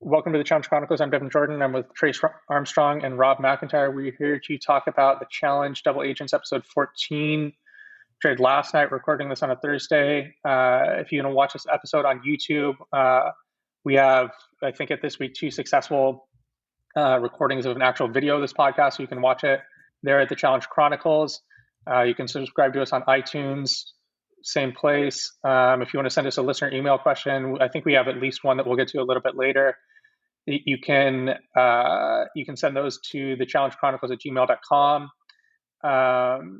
Welcome to the Challenge Chronicles. I'm Devin Jordan. I'm with Trace Armstrong and Rob McIntyre. We're here to talk about the Challenge Double Agents episode 14. Trade last night, recording this on a Thursday. If you want to watch this episode on YouTube, we have, I think at this week, 2 successful recordings of an actual video of this podcast. So you can watch it there at the Challenge Chronicles. You can subscribe to us on iTunes, same place. If you want to send us a listener email question, I think we have at least one that we'll get to a little bit later. You can send those to thechallengechronicles@gmail.com.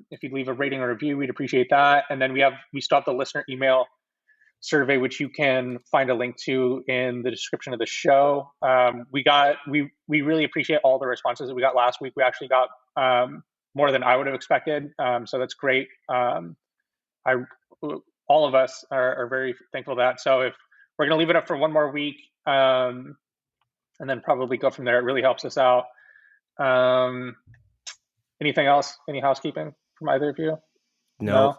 If you'd leave a rating or review, we'd appreciate that. And then we still have the listener email survey, which you can find a link to in the description of the show. We really appreciate all the responses that we got last week. We actually got more than I would have expected. So that's great. All of us are very thankful for that. So if we're going to leave it up for one more week, and then probably go from there. It really helps us out. Anything else? Any housekeeping from either of you? No.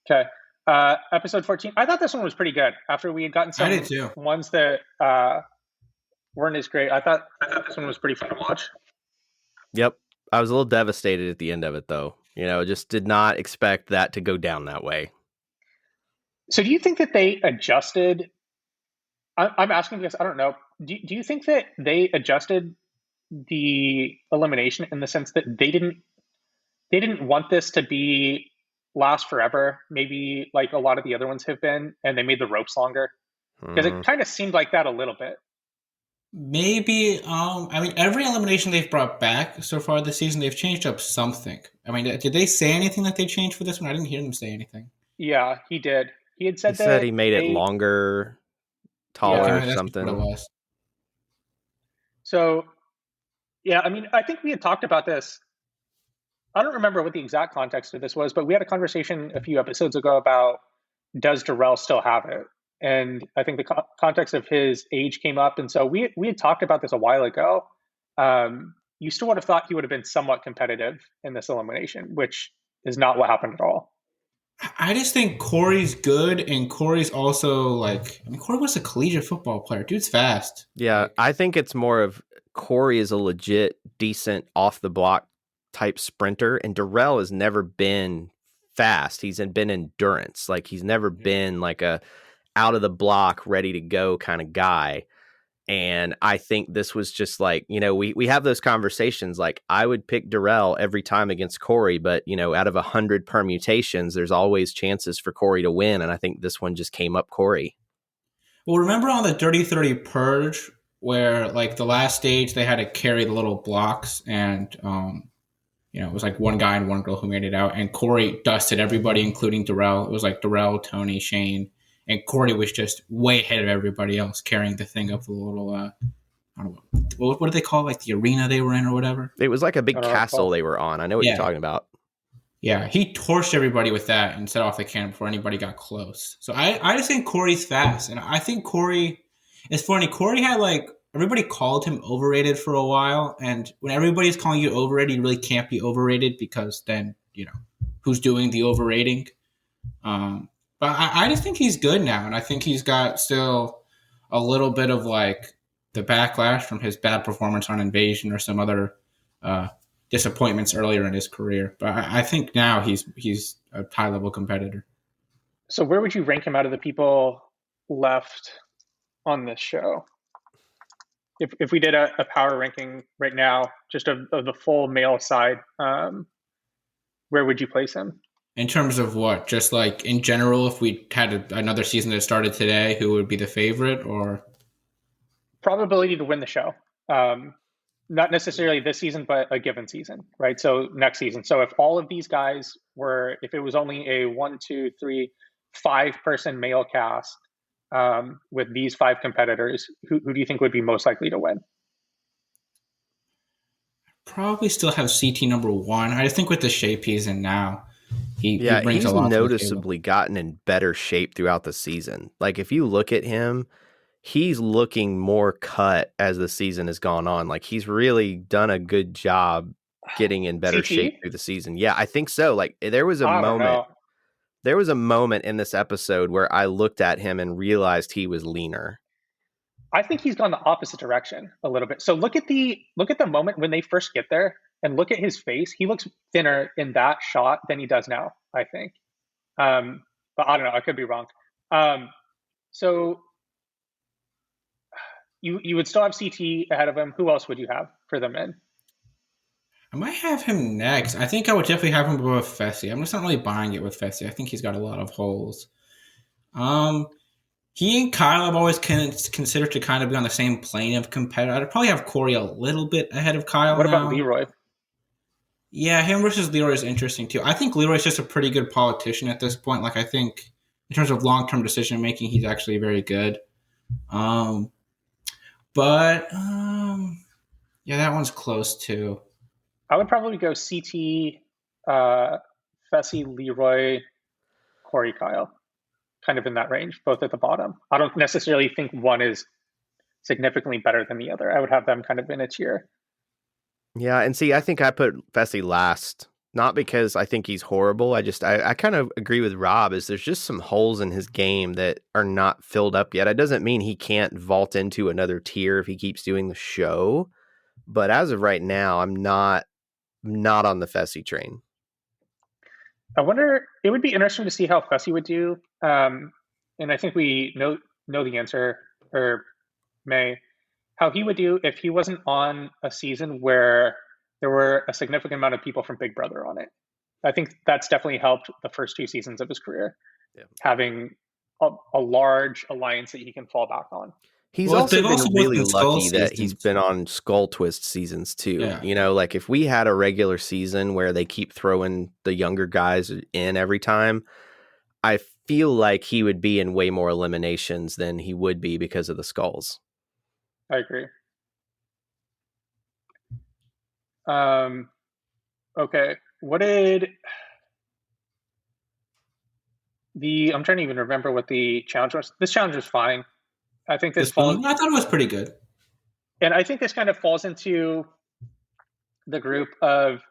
Okay. Episode 14. I thought this one was pretty good. After we had gotten some ones that weren't as great, I thought this one was pretty fun to watch. Yep. I was a little devastated at the end of it, though. Just did not expect that to go down that way. So do you think that they adjusted? I'm asking because I don't know. Do you think that they adjusted the elimination in the sense that they didn't want this to be last forever, maybe like a lot of the other ones have been, and they made the ropes longer? Because it kind of seemed like that a little bit. Maybe. Every elimination they've brought back so far this season, they've changed up something. Did they say anything that they changed for this one? I didn't hear them say anything. Yeah, he did. He had said he made it longer, taller, or something. What it was. So, yeah, I think we had talked about this. I don't remember what the exact context of this was, but we had a conversation a few episodes ago about, does Darrell still have it? And I think the context of his age came up. And so we had talked about this a while ago. You still would have thought he would have been somewhat competitive in this elimination, which is not what happened at all. I just think Corey's good, and Corey's also Corey was a collegiate football player. Dude's fast. Yeah, I think it's more of Corey is a legit, decent, off-the-block type sprinter, and Darrell has never been fast. He's been endurance. He's never been like a out-of-the-block, ready-to-go kind of guy. And I think this was just we have those conversations. I would pick Darrell every time against Corey, but, out of 100 permutations, there's always chances for Corey to win. And I think this one just came up Corey. Well, remember on the Dirty 30 Purge where the last stage they had to carry the little blocks and, it was one guy and one girl who made it out. And Corey dusted everybody, including Darrell. It was Darrell, Tony, Shane. And Corey was just way ahead of everybody else, carrying the thing up the little, I don't know, what do they call the arena they were in or whatever? It was like a big castle they were on. I know what you're talking about. Yeah, he torched everybody with that and set off the cannon before anybody got close. So I just think Corey's fast. And I think Corey, it's funny, Corey had everybody called him overrated for a while. And when everybody's calling you overrated, you really can't be overrated because then, who's doing the overrating? But I just think he's good now, and I think he's got still a little bit of the backlash from his bad performance on Invasion or some other disappointments earlier in his career. But I think now he's a high-level competitor. So where would you rank him out of the people left on this show? If we did a power ranking right now, just of the full male side, where would you place him? In terms of what? Just in general, if we had another season that started today, who would be the favorite or? Probability to win the show. Not necessarily this season, but a given season, right? So next season. So if all of these guys if it was only a 1, 2, 3, 5-person male cast with these 5 competitors, who do you think would be most likely to win? Probably still have CT number 1. I just think with the shape he's in now, he brings he's a lot noticeably gotten in better shape throughout the season. If you look at him, he's looking more cut as the season has gone on. He's really done a good job getting in better shape through the season. Yeah, I think so. There was a moment. There was a moment in this episode where I looked at him and realized he was leaner. I think he's gone the opposite direction a little bit. So look at the moment when they first get there, and look at his face. He looks thinner in that shot than he does now, I think. But I don't know. I could be wrong. So you would still have CT ahead of him. Who else would you have for the men? I might have him next. I think I would definitely have him above Fessy. I'm just not really buying it with Fessy. I think he's got a lot of holes. He and Kyle I've always considered to kind of be on the same plane of competitor. I'd probably have Corey a little bit ahead of Kyle. What about Leroy? Yeah, him versus Leroy is interesting too. I think Leroy's just a pretty good politician at this point. Like, I think in terms of long-term decision making, he's actually very good. Yeah, that one's close too. I would probably go CT, Fessy, Leroy, Corey, Kyle, kind of in that range, both at the bottom. I don't necessarily think one is significantly better than the other. I would have them kind of in a tier. Yeah, and see, I think I put Fessy last, not because I think he's horrible. I kind of agree with Rob, is there's just some holes in his game that are not filled up yet. It doesn't mean he can't vault into another tier if he keeps doing the show. But as of right now, I'm not on the Fessy train. I wonder, it would be interesting to see how Fessy would do. And I think we know the answer, or may, how he would do if he wasn't on a season where there were a significant amount of people from Big Brother on it. I think that's definitely helped the first 2 seasons of his career, having a large alliance that he can fall back on. He's also been really lucky that he's been on Skull Twist seasons too. Yeah. You know, like if we had a regular season where they keep throwing the younger guys in every time, I feel like he would be in way more eliminations than he would be because of the skulls. I agree. Okay. What did I'm trying to even remember what the challenge was. This challenge was fine. I think I thought it was pretty good. And I think this kind of falls into the group of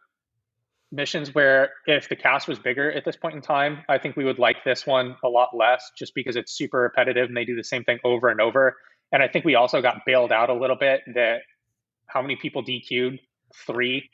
missions where if the cast was bigger at this point in time, I think we would like this one a lot less, just because it's super repetitive and they do the same thing over and over. And I think we also got bailed out a little bit that how many people DQ'd? 3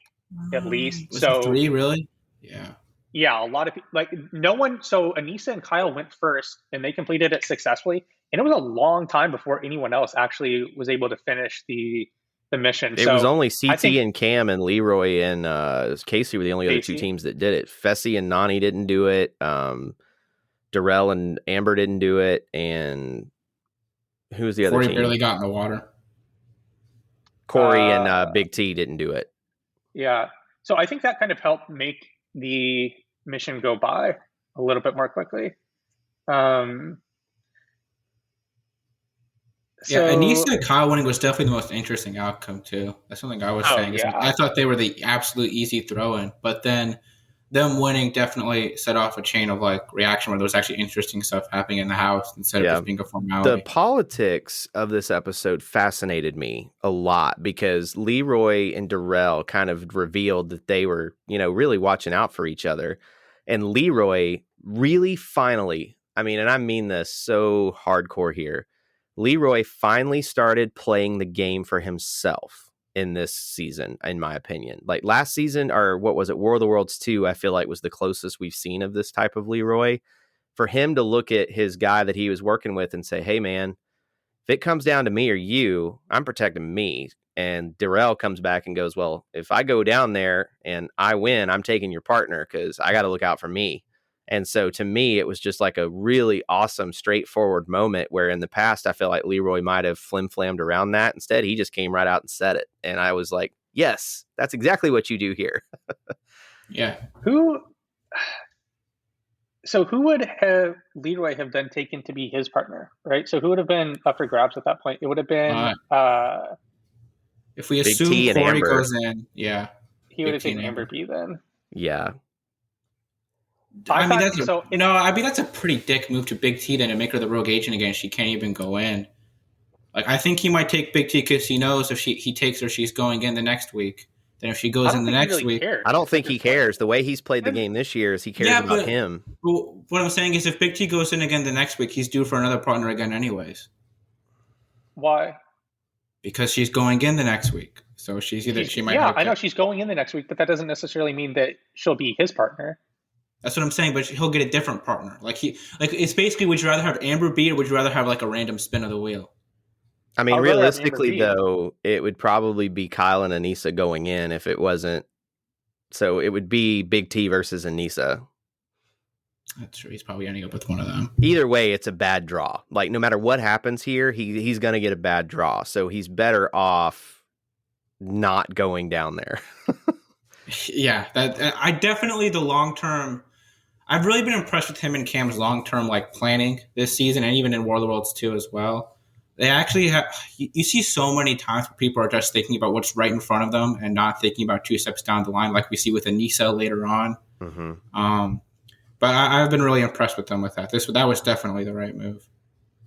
at least. So 3 really? Yeah. Yeah, a lot of people, like no one. So Anissa and Kyle went first and they completed it successfully. And it was a long time before anyone else actually was able to finish the mission. It was only CT and Cam and Leroy and Casey were the only other 2 teams that did it. Fessy and Nani didn't do it. Darrell and Amber didn't do it. And who was the other team? Corey barely got in the water. Corey and Big T didn't do it. Yeah. So I think that kind of helped make the mission go by a little bit more quickly. Yeah, Anissa and Kyle winning was definitely the most interesting outcome too. That's something I was saying. Yeah. I thought they were the absolute easy throw-in, but then them winning definitely set off a chain of like reaction where there was actually interesting stuff happening in the house instead of just being a formality. The politics of this episode fascinated me a lot because Leroy and Darrell kind of revealed that they were, really watching out for each other. And Leroy really finally, and I mean this so hardcore here, Leroy finally started playing the game for himself in this season, in my opinion. Like last season, or what was it, War of the Worlds 2, I feel like was the closest we've seen of this type of Leroy. For him to look at his guy that he was working with and say, hey, man, if it comes down to me or you, I'm protecting me. And Darrell comes back and goes, well, if I go down there and I win, I'm taking your partner because I got to look out for me. And so to me, it was just like a really awesome, straightforward moment where in the past, I feel like Leroy might have flim-flammed around that. Instead, he just came right out and said it. And I was like, yes, that's exactly what you do here. Yeah. Who would have Leroy have then taken to be his partner, right? So who would have been up for grabs at that point? It would have been... if we assume Corey goes in, yeah. He would have taken Amber B then. Yeah. That's a pretty dick move to Big T then to make her the rogue agent again. She can't even go in. Like, I think he might take Big T because he knows if he takes her, she's going in the next week. Then if she goes in the next week, I don't think he cares. The way he's played the game this year is he cares about him. What I'm saying is, if Big T goes in again the next week, he's due for another partner again, anyways. Why? Because she's going in the next week. So she might have. I know she's going in the next week, but that doesn't necessarily mean that she'll be his partner. That's what I'm saying, but he'll get a different partner. It's basically, would you rather have Amber beat or would you rather have like a random spin of the wheel? I mean, I'd rather have realistically, Amber beat. though, it would probably be Kyle and Anissa going in if it wasn't. So it would be Big T versus Anissa. That's true. He's probably ending up with one of them. Either way, it's a bad draw. Like, no matter what happens here, he's going to get a bad draw. So he's better off not going down there. Yeah, I definitely the long term. I've really been impressed with him and Cam's long term like planning this season, and even in War of the Worlds 2 as well. They actually have. You see so many times where people are just thinking about what's right in front of them and not thinking about 2 steps down the line, like we see with Anissa later on. Mm-hmm. But I've been really impressed with them with that. That was definitely the right move.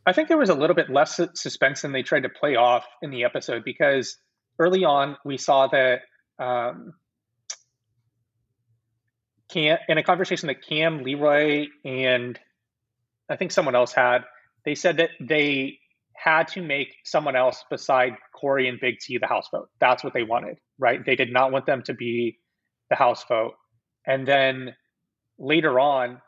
I think there was a little bit less suspense than they tried to play off in the episode, because early on we saw that Cam, in a conversation that Cam, Leroy, and I think someone else had, they said that they had to make someone else beside Corey and Big T the house vote. That's what they wanted, right? They did not want them to be the house vote. And then later on,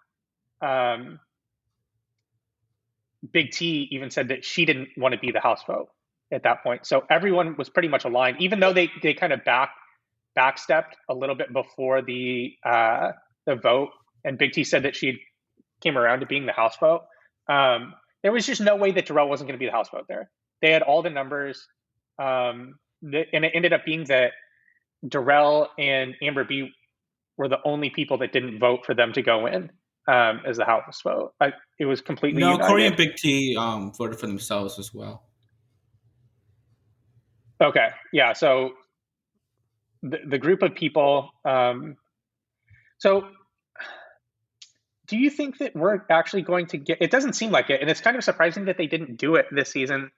Big T even said that she didn't want to be the house vote at that point. So everyone was pretty much aligned, even though they kind of backstepped a little bit before the vote. And Big T said that she came around to being the house vote. There was just no way that Darrell wasn't going to be the house vote there. They had all the numbers. And it ended up being that Darrell and Amber B were the only people that didn't vote for them to go in as the house vote. It was completely united. Corey and Big T voted for themselves as well. Okay, yeah. So the group of people. So do you think that we're actually going to get? It doesn't seem like it, and it's kind of surprising that they didn't do it this season.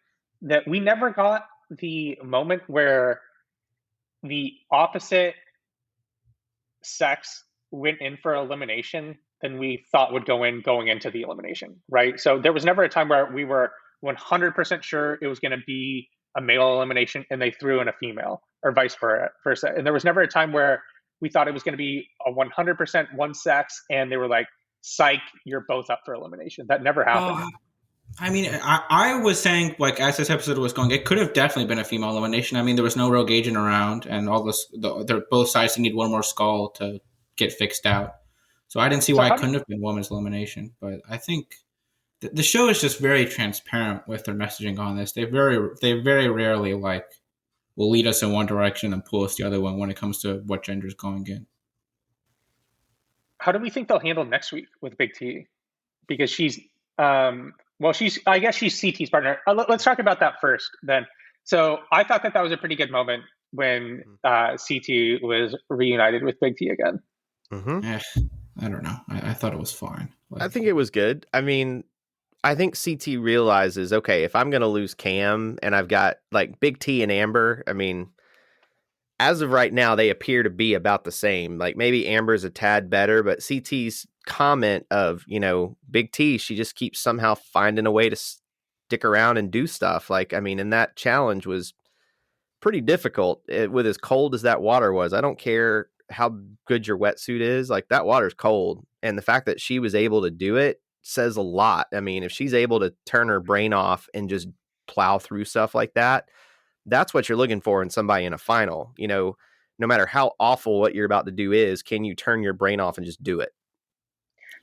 That we never got the moment where the opposite sex went in for elimination than we thought would going into the elimination, right? So there was never a time where we were 100% sure it was going to be a male elimination and they threw in a female, or vice versa. And there was never a time where we thought it was going to be a 100% one sex and they were like, psych, you're both up for elimination. That never happened. I mean, I was saying, like, as this episode was going, it could have definitely been a female elimination. I mean, there was no rogue agent around, and all this, both sides need one more skull to get fixed out. So I didn't see why it couldn't have been women's elimination. But I think the show is just very transparent with their messaging on this. They very rarely will lead us in one direction and pull us the other one when it comes to what gender is going in. How do we think they'll handle next week with Big T? Because she's I guess she's CT's partner. Let's talk about that first then. So I thought that was a pretty good moment when CT was reunited with Big T again. Mm-hmm. I don't know. I thought it was fine. I think it was good. I mean, I think CT realizes, okay, if I'm going to lose Cam and I've got like Big T and Amber, I mean, as of right now, they appear to be about the same. Like maybe Amber's a tad better, but CT's comment of, Big T, she just keeps somehow finding a way to stick around and do stuff. Like, I mean, and that challenge was pretty difficult with as cold as that water was. I don't care how good your wetsuit is, like that water's cold. And the fact that she was able to do it says a lot. I mean, if she's able to turn her brain off and just plow through stuff like that, that's what you're looking for in somebody in a final. No matter how awful what you're about to do is, can you turn your brain off and just do it?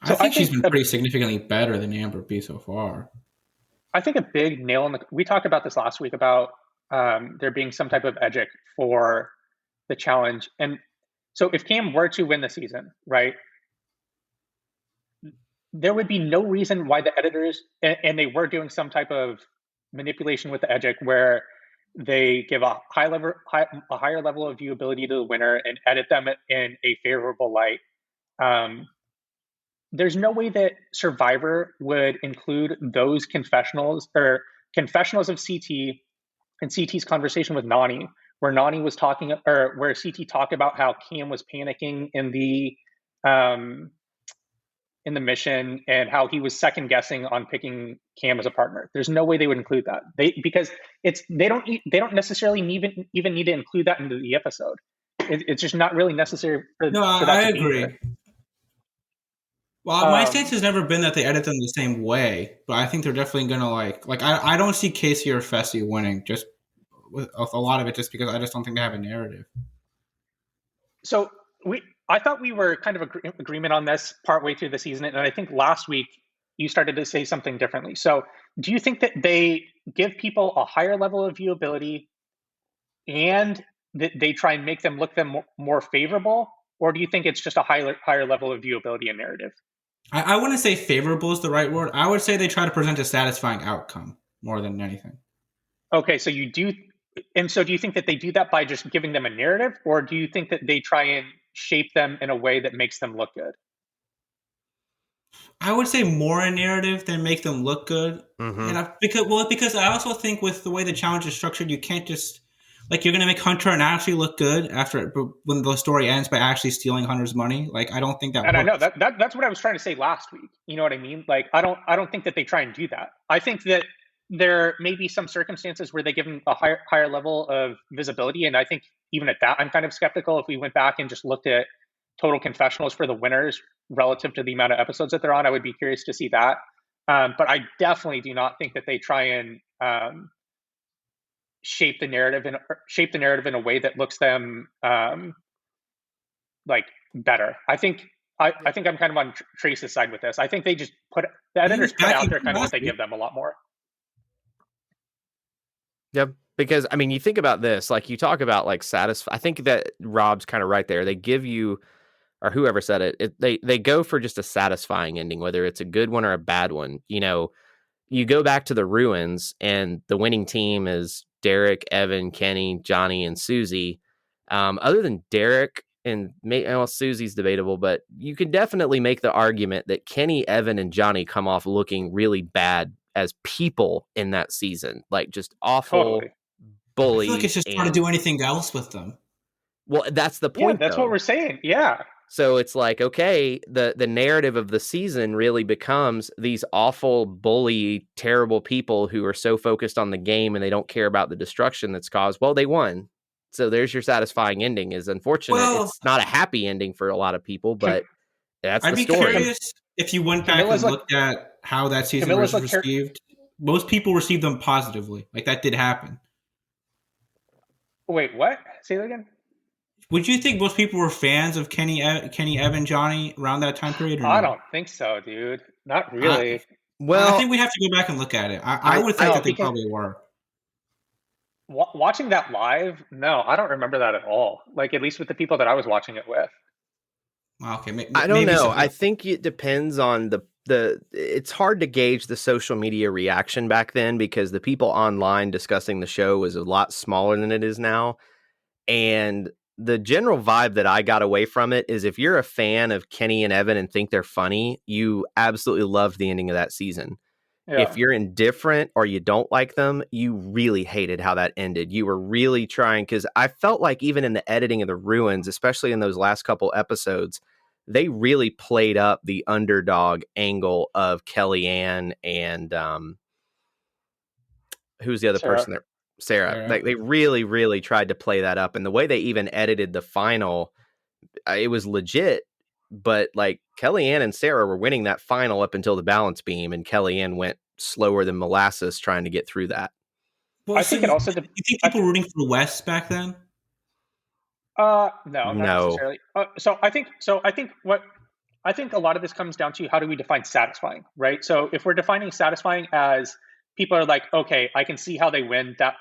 So I think she's been pretty significantly better than Amber B so far. I think a big nail in we talked about this last week about there being some type of edgic for the challenge. And so if Cam were to win the season, right, there would be no reason why the editors, and they were doing some type of manipulation with the edgic where they give a higher level of viewability to the winner and edit them in a favorable light. There's no way that Survivor would include those confessionals of CT and CT's conversation with Nani, where Nani was talking, or where CT talked about how Cam was panicking in the in the mission and how he was second guessing on picking Cam as a partner. There's no way they would include that. Because they don't necessarily even need to include that into the episode. It's just not really necessary for that I to agree. be there. Well, my stance has never been that they edit them the same way, but I think they're definitely gonna I don't see Casey or Fessy winning just with a lot of it just because I just don't think they have a narrative. So I thought we were kind of agreement on this partway through the season, and I think last week you started to say something differently. So do you think that they give people a higher level of viewability and that they try and make them look more favorable, or do you think it's just a higher level of viewability and narrative? I wouldn't say favorable is the right word. I would say they try to present a satisfying outcome more than anything. Okay, so you do, and so do you think that they do that by just giving them a narrative, or do you think that they try and shape them in a way that makes them look good? I would say more a narrative than make them look good. Mm-hmm. And because I also think with the way the challenge is structured, you can't just you're going to make Hunter and Ashley look good when the story ends by actually stealing Hunter's money. I don't think that. And works. I know that's what I was trying to say last week. You know what I mean? I don't think that they try and do that. I think that there may be some circumstances where they give them a higher level of visibility, and I think even at that, I'm kind of skeptical. If we went back and just looked at total confessionals for the winners relative to the amount of episodes that they're on, I would be curious to see that. But I definitely do not think that they try and shape the narrative in a way that looks them better. I think I'm kind of on Trace's side with this. I think they just put the editors put out there kind of what they give them a lot more. Yep. Because I mean, you think about this, you talk about I think that Rob's kind of right there. They give you, or whoever said it, they go for just a satisfying ending, whether it's a good one or a bad one. You go back to the ruins and the winning team is Derek, Evan, Kenny, Johnny, and Susie. Other than Derek and Susie's debatable, but you can definitely make the argument that Kenny, Evan, and Johnny come off looking really bad as people in that season, just awful bullies. I feel it's just trying to do anything else with them. Well, that's the point. Yeah, that's what we're saying. Yeah. So it's okay, the narrative of the season really becomes these awful, bully, terrible people who are so focused on the game and they don't care about the destruction that's caused. Well, they won. So there's your satisfying ending. Is unfortunate. It's not a happy ending for a lot of people, but that's the story. I'd be curious if you went back and looked at how that season was received. Most people received them positively. That did happen. Wait, what? Say that again? Would you think most people were fans of Kenny, Evan, Johnny around that time period? Or I don't think so, dude. Not really. I think we'd have to go back and look at it. I would think that they probably were. Watching that live, no, I don't remember that at all. At least with the people that I was watching it with. Okay, I don't know. I think it depends on it's hard to gauge the social media reaction back then because the people online discussing the show was a lot smaller than it is now. And the general vibe that I got away from it is if you're a fan of Kenny and Evan and think they're funny, you absolutely loved the ending of that season. Yeah. If you're indifferent or you don't like them, you really hated how that ended. You were really trying, because I felt like even in the editing of the ruins, especially in those last couple episodes, they really played up the underdog angle of Kellyanne and who's the other person there? Sarah. They really, really tried to play that up. And the way they even edited the final, it was legit. But Kellyanne and Sarah were winning that final up until the balance beam, and Kellyanne went slower than molasses trying to get through that. Well, I think it also. You think people were rooting for Wes back then? No, not necessarily. I think a lot of this comes down to how do we define satisfying, right? So if we're defining satisfying as people are okay, I can see how they win. That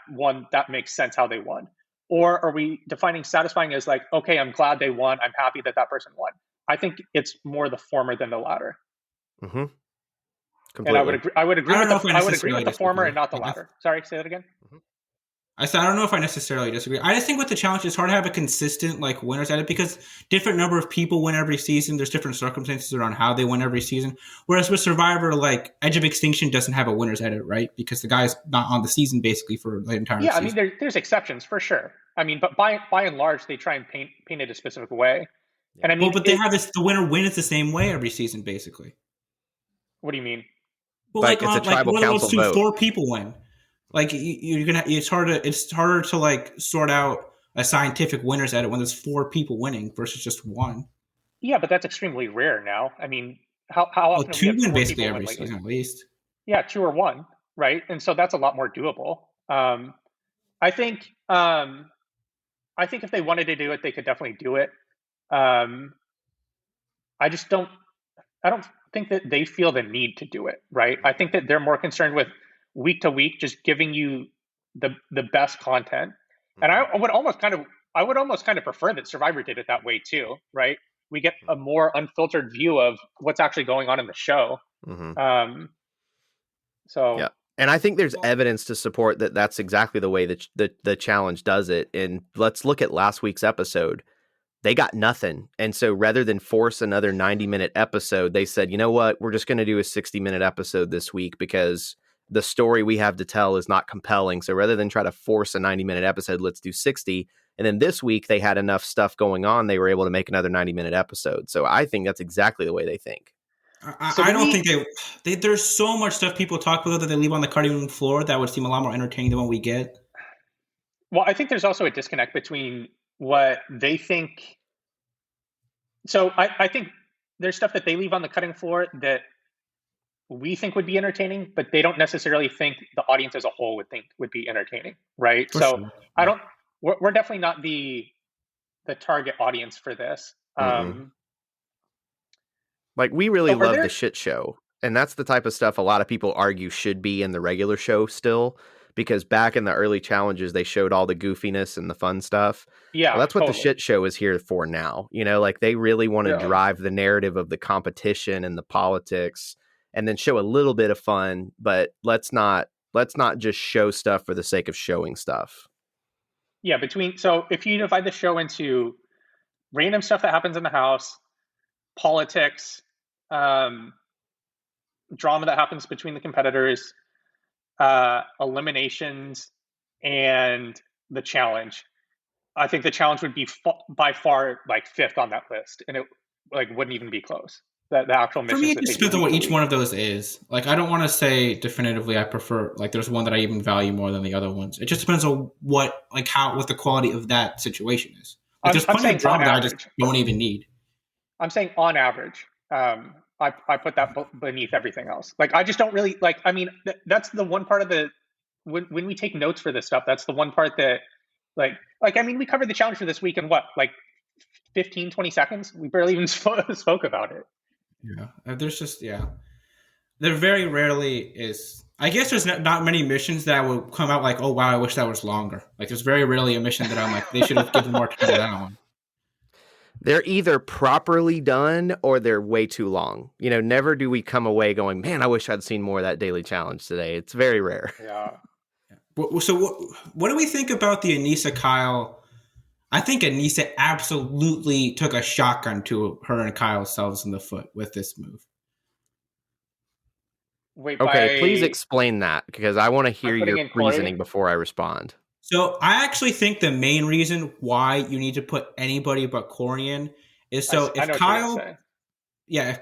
makes sense how they won. Or are we defining satisfying as okay, I'm glad they won. I'm happy that person won. I think it's more the former than the latter. Mm-hmm. Completely. And I would agree with the former and not the latter. Sorry, say that again. Mm-hmm. I don't know if I necessarily disagree. I just think with the challenge, it's hard to have a consistent winners at it because different number of people win every season. There's different circumstances around how they win every season. Whereas with Survivor, Edge of Extinction doesn't have a winners edit, right? Because the guy's not on the season basically for the entire season. Yeah, I mean, there's exceptions for sure. I mean, but by and large, they try and paint it a specific way. And I mean, but they have this. The winner wins the same way every season, basically. what do you mean? Well, Like, it's a tribal one of council those two, vote. 4 people win. Like you're gonna, it's harder to like sort out a scientific winners at it when there's 4 people winning versus just one. Yeah, but that's extremely rare now. I mean, how Well, often have we 2 had win 4 basically people win every lately? season at least. Yeah, 2 or 1, right? And so that's a lot more doable. I think if they wanted to do it, they could definitely do it. I just don't. I don't think that they feel the need to do it, right? I think that they're more concerned with week to week, just giving you the best content. And I would almost kind of prefer that Survivor did it that way too, right? We get a more unfiltered view of what's actually going on in the show. So yeah. And I think there's evidence to support that that's exactly the way that the challenge does it. And let's look at last week's episode. They got nothing. And so rather than force another 90-minute episode, they said, you know what? We're just going to do a 60-minute episode this week because the story we have to tell is not compelling. So rather than try to force a 90-minute episode, let's do 60. And then this week they had enough stuff going on. They were able to make another 90-minute episode. So I think that's exactly the way they think. I don't think there's so much stuff people talk about that they leave on the cutting room floor that would seem a lot more entertaining than what we get. Well, I think there's also a disconnect between what they think. So I think there's stuff that they leave on the cutting floor that we think would be entertaining, but they don't necessarily think the audience as a whole would think would be entertaining, right? For so sure. I don't. We're definitely not the target audience for this. Like, we really love there- the shit show. And that's the type of stuff a lot of people argue should be in the regular show still, because back in the early challenges, they showed all the goofiness and the fun stuff. Yeah, well, that's what totally. the shit show is here for now. You know, like, they really want to drive the narrative of the competition and the politics and then show a little bit of fun, but let's not just show stuff for the sake of showing stuff. Yeah, so if you divide the show into random stuff that happens in the house, politics, drama that happens between the competitors, eliminations, and the challenge. I think the challenge would be by far like 5th on that list, and it like wouldn't even be close. The actual missions. For me, it just depends on what each one of those is. Like, I don't want to say definitively I prefer, like, there's one that I even value more than the other ones. It just depends on what the quality of that situation is. Like, there's plenty of drama that I just don't even need. I'm saying on average, I put that beneath everything else. Like, I just don't really like. I mean, that's the one part of the when we take notes for this stuff. That's the one part that like I mean, we covered the challenge for this week in what, like 15, 20 seconds. We barely even spoke about it. Yeah, there's just there very rarely is. I guess there's not many missions that would come out like, oh wow, I wish that was longer. Like, there's very rarely a mission that I'm like, they should have given more time to that one. They're either properly done or they're way too long. You know, never do we come away going, man, I wish I'd seen more of that daily challenge today. It's very rare. Yeah. So what do we think about the Anissa Kyle? I think Anissa absolutely took a shotgun to her and Kyle's selves in the foot with this move. Wait, okay, please explain that, because I want to hear your reasoning before I respond. So I actually think the main reason why you need to put anybody but Corey in is so if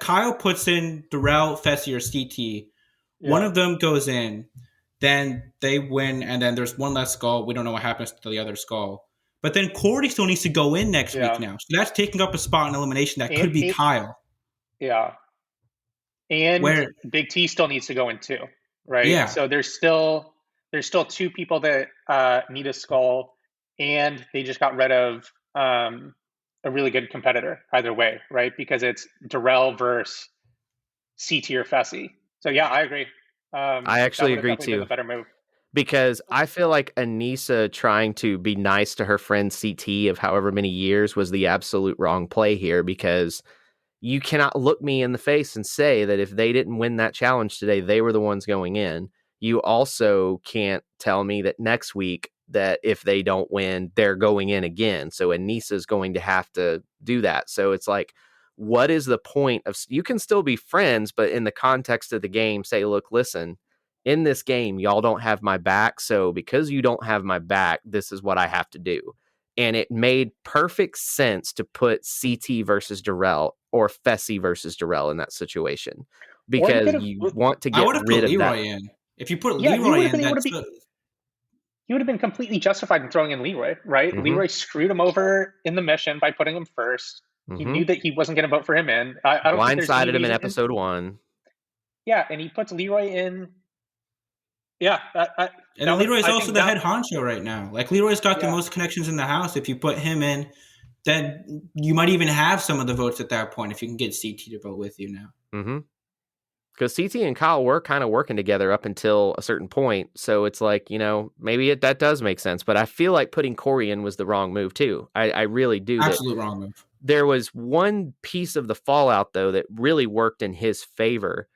Kyle puts in Darrell, Fessy, or CT, one of them goes in, then they win, and then there's one less skull. We don't know what happens to the other skull. But then Corey still needs to go in next week now. So that's taking up a spot in elimination that could be Kyle. Yeah. And Big T still needs to go in too, right? Yeah. So there's still 2 people that need a skull, and they just got rid of a really good competitor either way, right? Because it's Darrell versus CT or Fessy. So yeah, I agree. I actually agree too. Been a better move. Because I feel like Anissa trying to be nice to her friend CT of however many years was the absolute wrong play here, because you cannot look me in the face and say that if they didn't win that challenge today, they were the ones going in. You also can't tell me that next week that if they don't win, they're going in again. So Anissa is going to have to do that. So it's like, what is the point of, you can still be friends, but in the context of the game, say, look, listen, in this game, y'all don't have my back. So because you don't have my back, this is what I have to do. And it made perfect sense to put CT versus Darrell or Fessy versus Darrell in that situation, because you want to I get would have rid put of Leroy that. in. If you put Yeah, Leroy in, he would have been completely justified in throwing in Leroy, right? Mhm. Leroy screwed him over in the mission by putting him first. He knew that he wasn't going to vote for him in. I don't think there's any Blindsided him in reason episode 1. Yeah, and he puts Leroy in. Yeah, and Leroy's also the head honcho right now. Like, Leroy's got the most connections in the house. If you put him in, then you might even have some of the votes at that point if you can get CT to vote with you now. Mm-hmm. Because CT and Kyle were kind of working together up until a certain point. So it's like, maybe that does make sense. But I feel like putting Corey in was the wrong move, too. I really do. Absolute wrong move. There was one piece of the fallout, though, that really worked in his favor,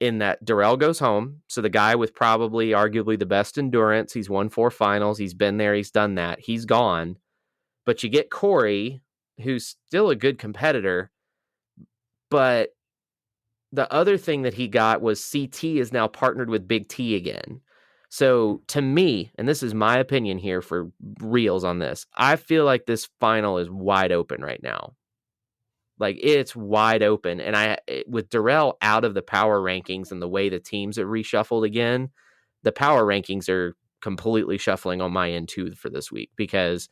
in that Darrell goes home. So the guy with probably arguably the best endurance, he's won 4 finals. He's been there. He's done that. He's gone. But you get Corey, who's still a good competitor. But the other thing that he got was CT is now partnered with Big T again. So to me, and this is my opinion here for reals on this, I feel like this final is wide open right now. Like, it's wide open. And with Darrell out of the power rankings and the way the teams are reshuffled again, the power rankings are completely shuffling on my end too for this week, because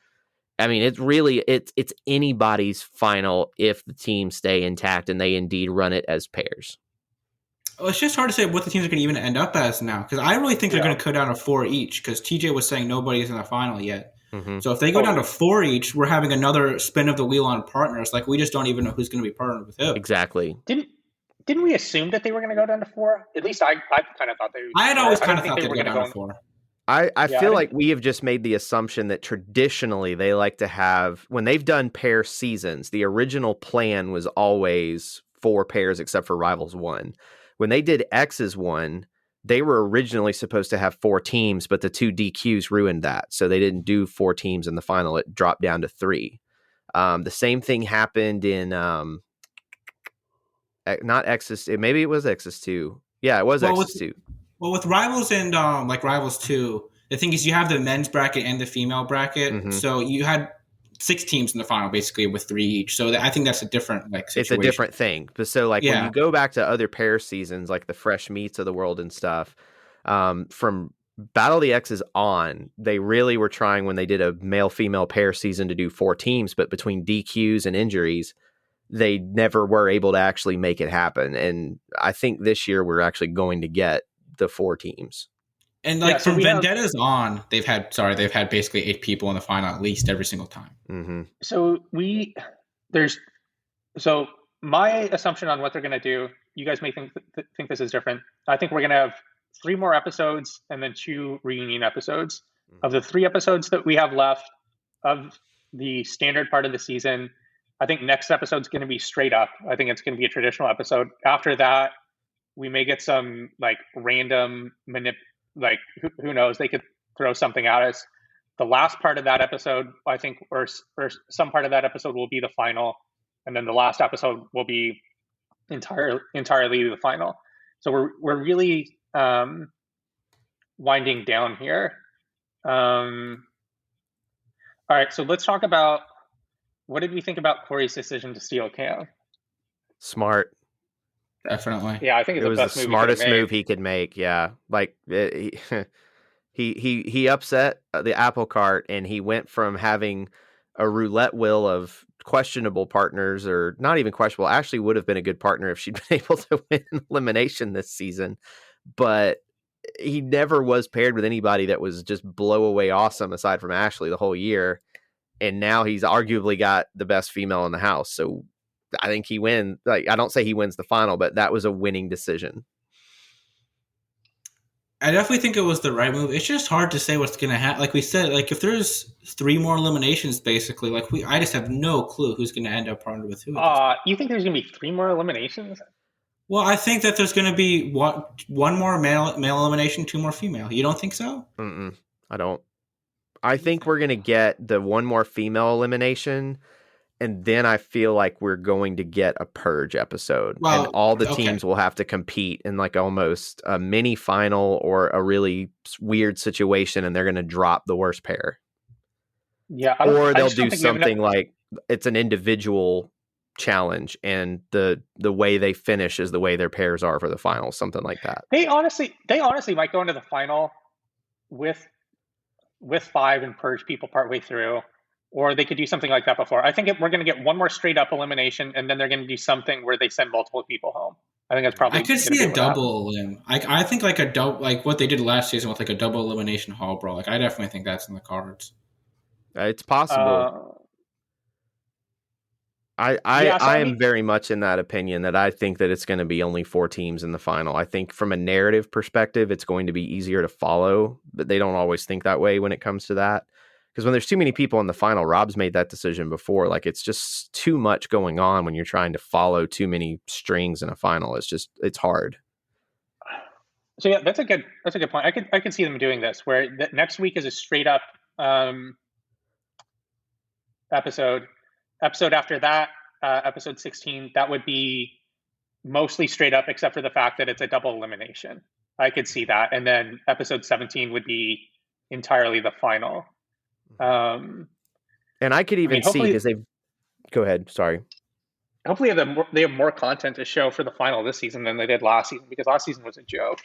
I mean, it's anybody's final if the teams stay intact and they indeed run it as pairs. Well, it's just hard to say what the teams are going to even end up as now, because I really think they're going to cut down to 4 each, because TJ was saying nobody's in the final yet. Mm-hmm. So if they go down to 4 each, we're having another spin of the wheel on partners. Like, we just don't even know who's going to be partnered with who. Exactly. Didn't we assume that they were going to go down to 4? At least I kind of thought they would. I had always kind of thought they were going to go to 4. I feel like we have just made the assumption that traditionally they like to have, when they've done pair seasons, the original plan was always 4 pairs except for Rivals 1. When they did X's 1, they were originally supposed to have 4 teams, but the 2 DQs ruined that. So they didn't do 4 teams in the final. It dropped down to 3. The same thing happened in not X's. Maybe it was X's 2. Yeah, it was X's 2. Well, with Rivals and Rivals 2, the thing is you have the men's bracket and the female bracket. Mm-hmm. So you had 6 teams in the final, basically, with 3 each. So I think that's a different situation. It's a different thing. But so when you go back to other pair seasons, like the Fresh Meats of the world and stuff, from Battle of the X's on, they really were trying, when they did a male-female pair season, to do 4 teams. But between DQs and injuries, they never were able to actually make it happen. And I think this year we're actually going to get the 4 teams. And from Vendetta's on, they've had basically 8 people in the final at least every single time. Mm-hmm. So my assumption on what they're going to do, you guys may think this is different. I think we're going to have 3 more episodes and then 2 reunion episodes. Mm-hmm. Of the 3 episodes that we have left of the standard part of the season, I think next episode's going to be straight up. I think it's going to be a traditional episode. After that, we may get some random who knows? They could throw something at us. The last part of that episode, I think, or some part of that episode will be the final, and then the last episode will be entirely the final. So we're really winding down here. All right, so let's talk about, what did we think about Corey's decision to steal Cam? Smart. Definitely. Yeah, I think it was the smartest move he could make. Yeah, he upset the apple cart, and he went from having a roulette wheel of questionable partners, or not even questionable. Actually, would have been a good partner if she'd been able to win elimination this season, but he never was paired with anybody that was just blow away awesome aside from Ashley the whole year, and now he's arguably got the best female in the house. So I think he wins. I don't say he wins the final, but that was a winning decision. I definitely think it was the right move. It's just hard to say what's going to happen. Like we said, if there's 3 more eliminations, basically, I just have no clue who's going to end up partnered with who. You think there's going to be 3 more eliminations? Well, I think that there's going to be one more male elimination, 2 more female. You don't think so? I don't. I think we're going to get the 1 more female elimination, and then I feel like we're going to get a purge episode, and all the teams will have to compete in almost a mini final or a really weird situation, and they're going to drop the worst pair. Yeah, Or I they'll just don't do think we have enough. something like it's an individual challenge, and the way they finish is the way their pairs are for the final, something like that. They honestly might go into the final with 5 and purge people partway through, or they could do something like that before. I think we're going to get one more straight up elimination, and then they're going to do something where they send multiple people home. I think that's I probably could going to see be a what happens. double elim. I think like a double, like what they did last season with like a double elimination hall brawl. Like I definitely think that's in the cards. It's possible. Yeah, so I I am mean, very much in that opinion that I think that it's going to be only 4 teams in the final. I think from a narrative perspective, it's going to be easier to follow, but they don't always think that way when it comes to that. Because when there's too many people in the final, Rob's made that decision before. Like it's just too much going on when you're trying to follow too many strings in a final. It's hard. so yeah, that's a good point. I could see them doing this where next week is a straight up episode. Episode after that, episode 16, that would be mostly straight up, except for the fact that it's a double elimination. I could see that, and then episode 17 would be entirely the final. And I could even see because they've. Go ahead. Sorry. Hopefully, they have more content to show for the final this season than they did last season, because last season was a joke.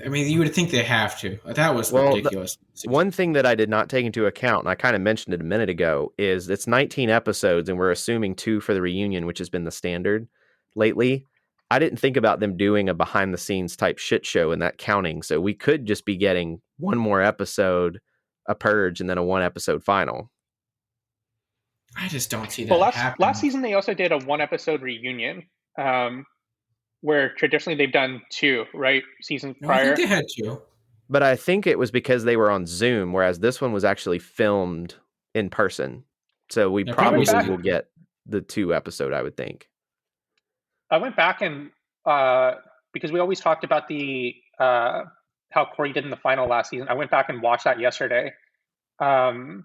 I mean, you would think they have to. That was ridiculous. One thing that I did not take into account, and I kind of mentioned it a minute ago, is it's 19 episodes, and we're assuming 2 for the reunion, which has been the standard lately. I didn't think about them doing a behind-the-scenes type shit show in that counting, so we could just be getting one more episode, a purge, and then a 1-episode final. I just don't see that happening. Last season, they also did a 1-episode reunion, where traditionally they've done 2, right? Season prior. I think they had 2. But I think it was because they were on Zoom, whereas this one was actually filmed in person. So we probably will get the 2-episode, I would think. I went back and because we always talked about the how Corey did in the final last season. I went back and watched that yesterday. And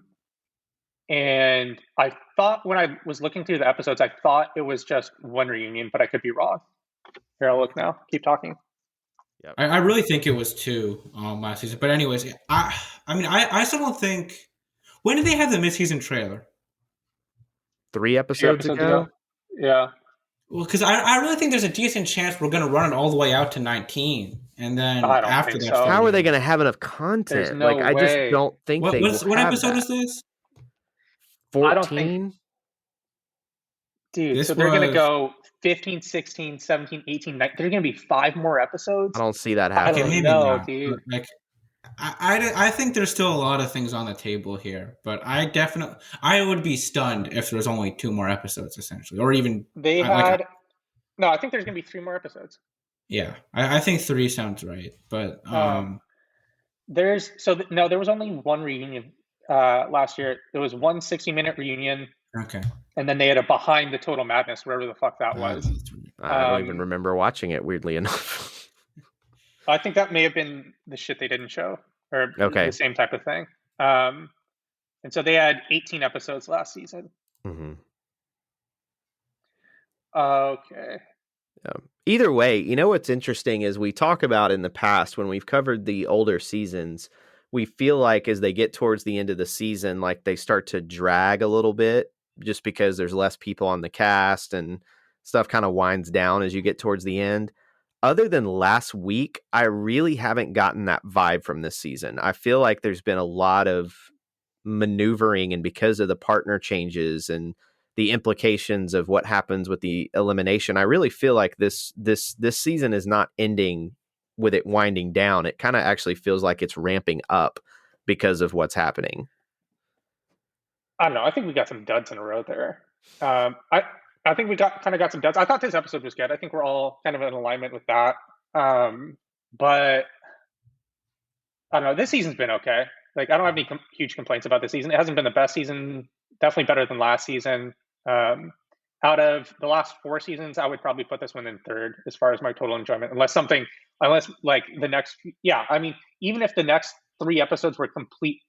I thought when I was looking through the episodes, I thought it was just one reunion, but I could be wrong. Here, I'll look now. Keep talking. Yep. I really think it was 2 last season. But anyways, I mean, I still don't think. When did they have the mid-season trailer? 3 episodes ago? Yeah. Well, because I really think there's a decent chance we're going to run it all the way out to 19. And then after that. So. How are they going to have enough content? There's no way. I just don't think they will. What episode is this? 14? Dude, so they're going to go 15, 16, 17, 18, 19. There's going to be 5 more episodes? I don't see that happening. Okay, maybe dude. Like, I think there's still a lot of things on the table here, but I would be stunned if there's only 2 more episodes, essentially, or even no, I think there's going to be 3 more episodes. Yeah, I think 3 sounds right, but there was only one reunion last year. There was one 60-minute reunion. Okay. And then they had a Behind the Total Madness, wherever the fuck that was. I don't even remember watching it, weirdly enough. I think that may have been the shit they didn't show, or the same type of thing. And so they had 18 episodes last season. Mm-hmm. Okay. Yeah. Either way, you know what's interesting is we talk about in the past when we've covered the older seasons, we feel like as they get towards the end of the season, like they start to drag a little bit just because there's less people on the cast and stuff kind of winds down as you get towards the end. Other than last week, I really haven't gotten that vibe from this season. I feel like there's been a lot of maneuvering, and because of the partner changes and the implications of what happens with the elimination, I really feel like this season is not ending with it winding down. It kind of actually feels like it's ramping up because of what's happening. I don't know. I think we got some duds in a row there. I think we got some duds. I thought this episode was good. I think we're all kind of in alignment with that. But I don't know. This season's been okay. Like, I don't have any huge complaints about this season. It hasn't been the best season. Definitely better than last season. Out of the last 4 seasons, I would probably put this one in 3rd as far as my total enjoyment. Unless like the next, I mean, even if the next 3 episodes were complete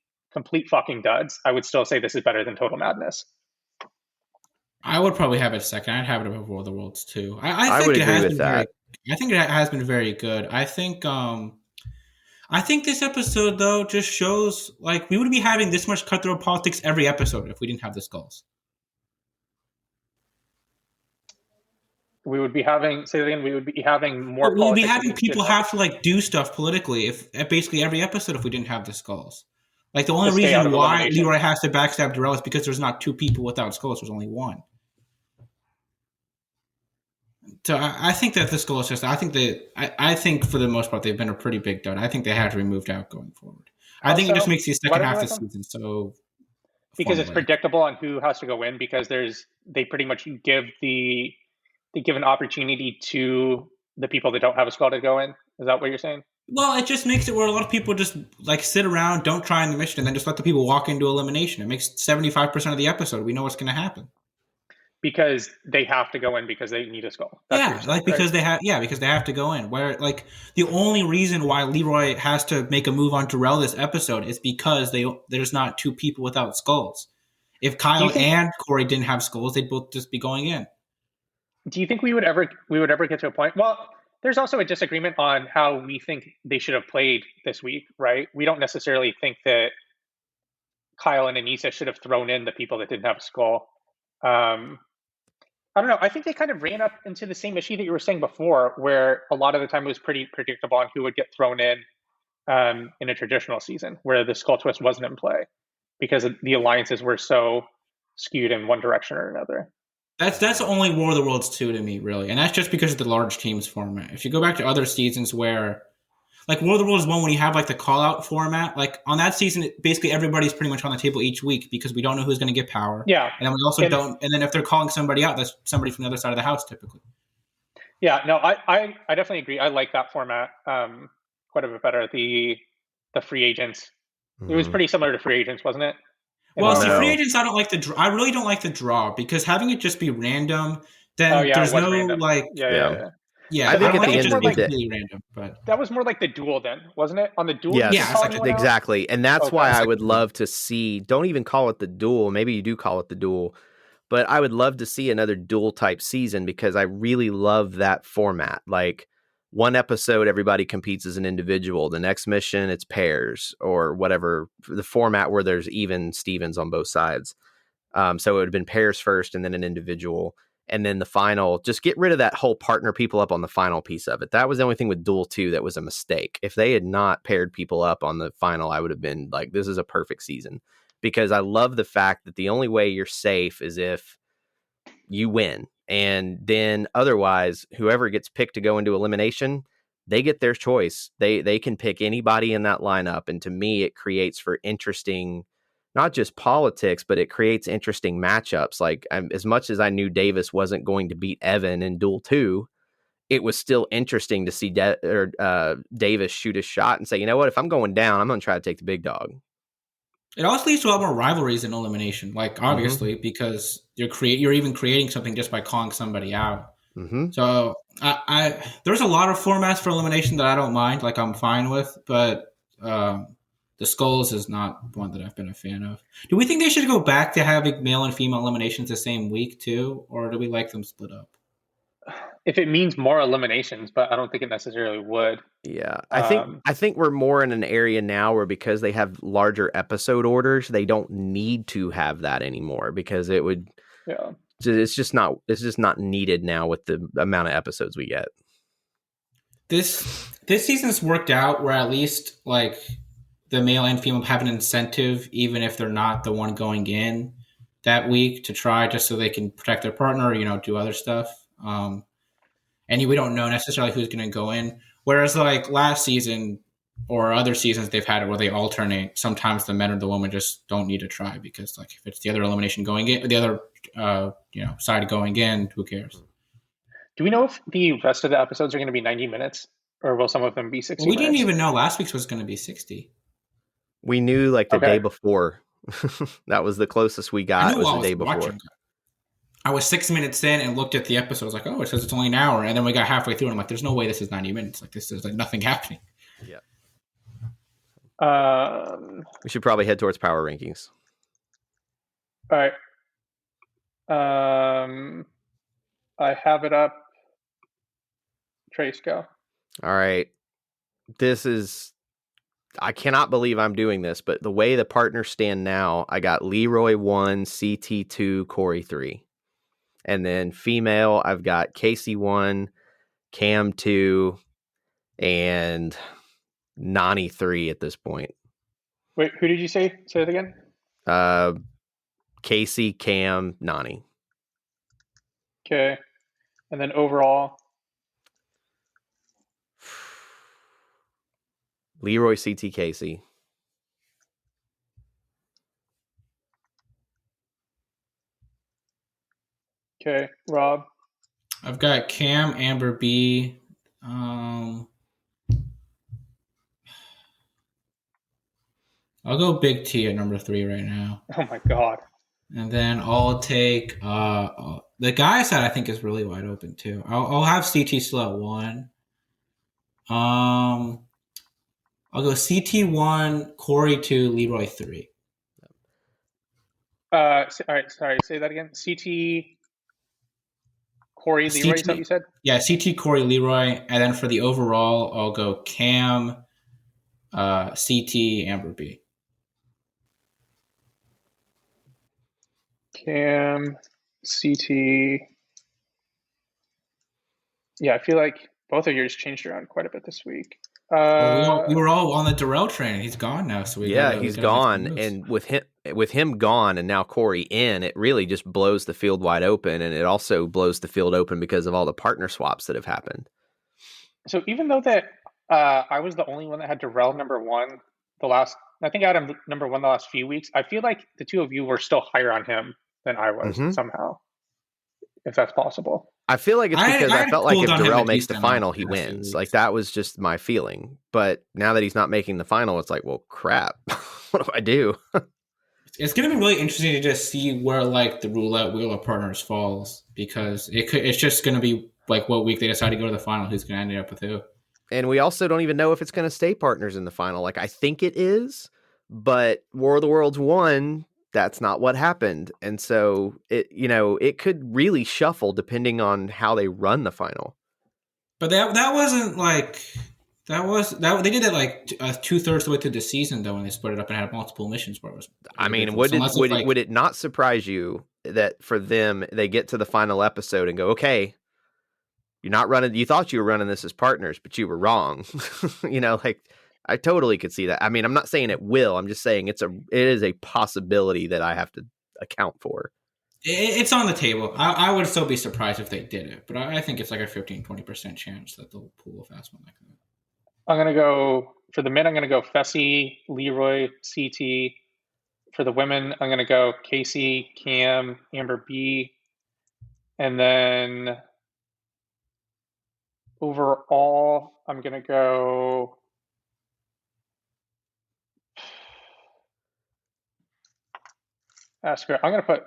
fucking duds, I would still say this is better than Total Madness. I would probably have it second. I'd have it above War of the Worlds too. I think it has been I think it has been very good. I think I think this episode though just shows like we would be having this much cutthroat politics every episode if we didn't have the skulls. We would be having, say that again, we would be having more But we would be politics if having we people didn't have have to like do stuff politically if basically every episode if we didn't have the skulls. Like the to only stay out reason of why elimination. Leroy has to backstab Darrell is because there's not two people without skulls. There's only one. So I think that the skull is just. I think for the most part they've been a pretty big dud. I think they have to be moved out going forward. I think it just makes the why second don't you half of like the them? season so Because it's formulaic. predictable on who has to go in, because they pretty much give an opportunity to the people that don't have a skull to go in. Is that what you're saying? Well, it just makes it where a lot of people just like sit around, don't try in the mission, and then just let the people walk into elimination. It makes 75% of the episode. We know what's going to happen. Because they have to go in because they need a skull. That's what you're Yeah, saying, like right? because they have to go in. Where like the only reason why Leroy has to make a move on Darrell this episode is because there's not two people without skulls. If Kyle and Corey didn't have skulls, they'd both just be going in. Do you think we would ever get to a point? Well, there's also a disagreement on how we think they should have played this week, right? We don't necessarily think that Kyle and Anissa should have thrown in the people that didn't have a skull. I don't know. I think they kind of ran up into the same issue that you were saying before, where a lot of the time it was pretty predictable on who would get thrown in a traditional season, where the skull twist wasn't in play because the alliances were so skewed in one direction or another. That's only War of the Worlds 2 to me, really. And that's just because of the large teams format. If you go back to other seasons where, like War of the Worlds 1, when you have like the call-out format, like on that season, basically everybody's pretty much on the table each week because we don't know who's going to get power. Yeah. And then we also don't, and then if they're calling somebody out, that's somebody from the other side of the house typically. Yeah, no, I definitely agree. I like that format quite a bit better. The free agents. It was pretty similar to free agents, wasn't it? Well, see, free agents, I don't like the draw. I really don't like the draw because having it just be random, then there's no random. like. Yeah. I think don't at like the end of the day, really random, but that was more like the duel, then, wasn't it? On the duel, exactly, and that's why I would love to see. Don't even call it the duel. Maybe you do call it the duel, but I would love to see another duel type season because I really love that format. Like one episode, everybody competes as an individual. The next mission, it's pairs or whatever. The format where there's even Stevens on both sides. So it would have been pairs first and then an individual. And then the final, just get rid of that whole partner people up on the final piece of it. That was the only thing with Duel 2 that was a mistake. If they had not paired people up on the final, I would have been like, this is a perfect season. Because I love the fact that the only way you're safe is if you win. And then otherwise, whoever gets picked to go into elimination, they get their choice. They can pick anybody in that lineup. And to me, it creates for interesting, not just politics, but it creates interesting matchups. Like as much as I knew Davis wasn't going to beat Evan in Duel 2, it was still interesting to see Davis shoot a shot and say, you know what, if I'm going down, I'm going to try to take the big dog. It also leads to a lot more rivalries in elimination, like obviously, because you're even creating something just by calling somebody out. So I there's a lot of formats for elimination that I don't mind, like I'm fine with, but the skulls is not one that I've been a fan of. Do we think they should go back to having male and female eliminations the same week too, or do we like them split up? If it means more eliminations, but I don't think it necessarily would. Yeah, I think we're more in an area now where because they have larger episode orders, they don't need to have that anymore because it would. Yeah, it's just not needed now with the amount of episodes we get. This season's worked out where at least like the male and female have an incentive, even if they're not the one going in that week, to try just so they can protect their partner or, do other stuff. And we don't know necessarily who's going to go in. Whereas like last season or other seasons they've had it where they alternate. Sometimes the men or the women just don't need to try because like if it's the other elimination going in, the other side going in, who cares? Do we know if the rest of the episodes are going to be 90 minutes or will some of them be 60 we minutes? didn't even know last week's was going to be 60. We knew like the day before. That was the closest we got. Was the day before. Watching. I was 6 minutes in and looked at the episode. I was like, oh, it says it's only an hour. And then we got halfway through and I'm like, there's no way this is 90 minutes. Like this is like nothing happening. Yeah. We should probably head towards power rankings. All right. I have it up. Trace, go. All right. This is I cannot believe I'm doing this, but the way the partners stand now, I got Leroy 1, CT 2, Corey 3. And then female, I've got Casey 1, Cam 2, and Nani 3 at this point. Wait, who did you say? Say it again. Casey, Cam, Nani. Okay. And then overall, Leroy, CT, Casey. okay, Rob. I've got Cam, Amber, B. I'll go Big T at number 3 right now. Oh my God. And then I'll take the guy side. I think is really wide open too. I'll have CT still at 1. I'll go CT 1, Corey 2, Leroy 3. All right, sorry. Say that again. CT, Corey, Leroy. Is that what you said? Yeah, CT, Corey, Leroy, and then for the overall, I'll go Cam, CT, Amber, B. Cam, CT. Yeah, I feel like both of yours changed around quite a bit this week. We were all on the Darrell train. He's gone now, so he's gone, and with him gone, and now Corey in, it really just blows the field wide open, and it also blows the field open because of all the partner swaps that have happened. So even though that I was the only one that had Darrell number 1 I think I had him number 1 the last few weeks. I feel like the two of you were still higher on him than I was somehow, if that's possible. I feel like it's because I felt like if Darrell makes the final, he wins. Like, that was just my feeling. But now that he's not making the final, it's like, well, crap. What do I do? It's going to be really interesting to just see where, like, the roulette wheel of partners falls, because it's just going to be, like, what week they decide to go to the final, who's going to end up with who. And we also don't even know if it's going to stay partners in the final. Like, I think it is, but War of the Worlds 1... that's not what happened. And so it could really shuffle depending on how they run the final. But that wasn't like they did it like 2/3 of the way through the season though, when they split it up and had multiple missions. I mean, would it not surprise you that for them, they get to the final episode and go, okay, you thought you were running this as partners, but you were wrong. I totally could see that. I mean, I'm not saying it will. I'm just saying it is a possibility that I have to account for. It's on the table. I would still be surprised if they did it, but I think it's like a 15-20% chance that they'll pull a fast one like that. I'm going to go, for the men, I'm going to go Bessie, Leroy, CT. For the women, I'm going to go Casey, Cam, Amber, B. And then overall, I'm going to go... Screw it. I'm going to put...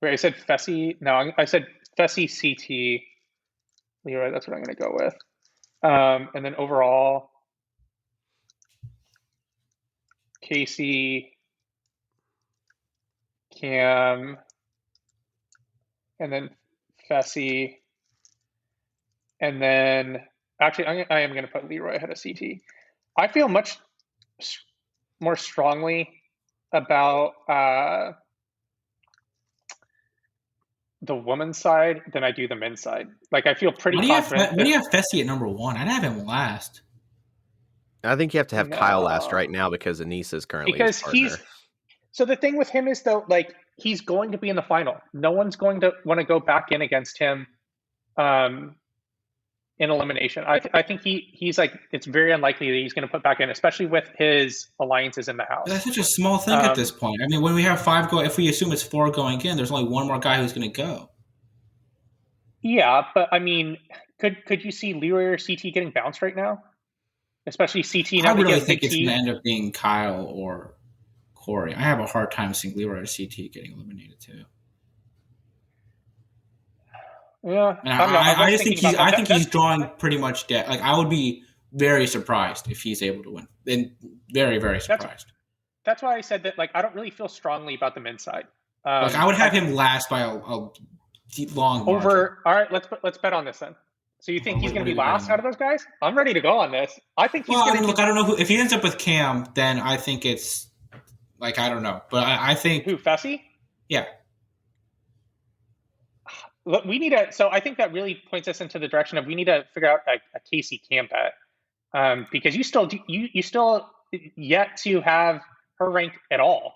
wait, I said Bessie. No, I said Bessie, CT, Leroy. That's what I'm going to go with. And then overall, Casey, Cam, and then Bessie. And then, actually, I am going to put Leroy ahead of CT. I feel much more strongly about the woman's side than I do the men's side. Like, I feel pretty confident. When do you have Bessie at number 1? I'd have him last. I think you have to have Kyle last right now because Anissa is currently his partner. So the thing with him is, though, like, he's going to be in the final. No one's going to want to go back in against him in elimination. I think he's like, it's very unlikely that he's going to put back in, especially with his alliances in the house. That's such a small thing at this point. I mean, when we have 5 go, if we assume it's 4 going in, there's only one more guy who's going to go. Yeah, but I mean, could you see Leroy or CT getting bounced right now? Especially CT. I really think it's going to end up being Kyle or Corey. I have a hard time seeing Leroy or CT getting eliminated too. Yeah, I think he's drawing pretty much dead. Like, I would be very surprised if he's able to win. And very, very surprised. That's why I said that. Like, I don't really feel strongly about the men's side. I would have him last by a long margin. All right, let's bet on this then. So you think he's going to be last out of those guys? I'm ready to go on this. I think he's going to. Look, I don't know if he ends up with Cam, then I think it's like I don't know, but I think who Fessy? Yeah. Look, we need to. So I think that really points us into the direction of we need to figure out a Casey Cam bet, because you still yet to have her ranked at all.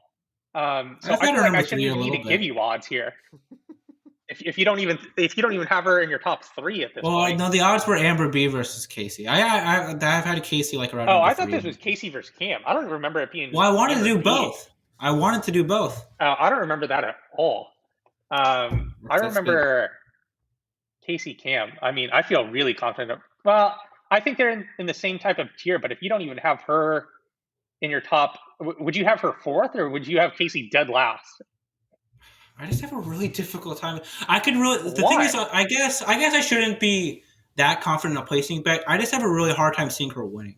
So I feel like I shouldn't even need to give you odds here. If you don't even have her in your top 3 at this point. Well, no, the odds were Amber B versus Casey. I've had Casey like around. Oh, I thought this was Casey versus Cam. I don't remember it being. Well, I wanted to do both. I don't remember that at all. I remember Casey Cam. I mean, I feel really confident. Well, I think they're in the same type of tier, but if you don't even have her in your top, would you have her 4th or would you have Casey dead last? I just have a really difficult time. I could really. The Why? thing is, I guess I shouldn't be that confident in a placing bet. I just have a really hard time seeing her winning.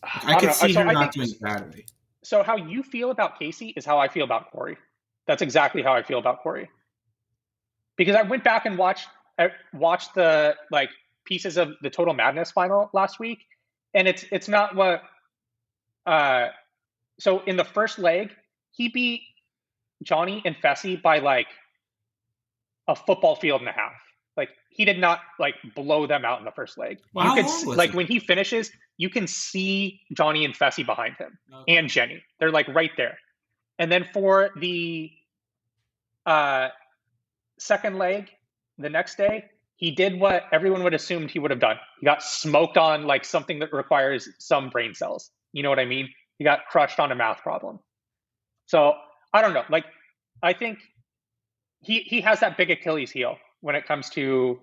I could see her not doing badly. So how you feel about Casey is how I feel about Corey. That's exactly how I feel about Corey. Because I went back and watched the like pieces of the Total Madness final last week, and it's not what. So in the first leg, he beat Johnny and Fessy by like a football field and a half. Like he did not like blow them out in the first leg. Well, you could like when he finishes, you can see Johnny and Fessy behind him and Jenny. They're like right there. And then for the second leg, the next day, he did what everyone would assumed he would have done. He got smoked on like something that requires some brain cells. You know what I mean? He got crushed on a math problem. So I don't know. Like, I think he has that big Achilles heel when it comes to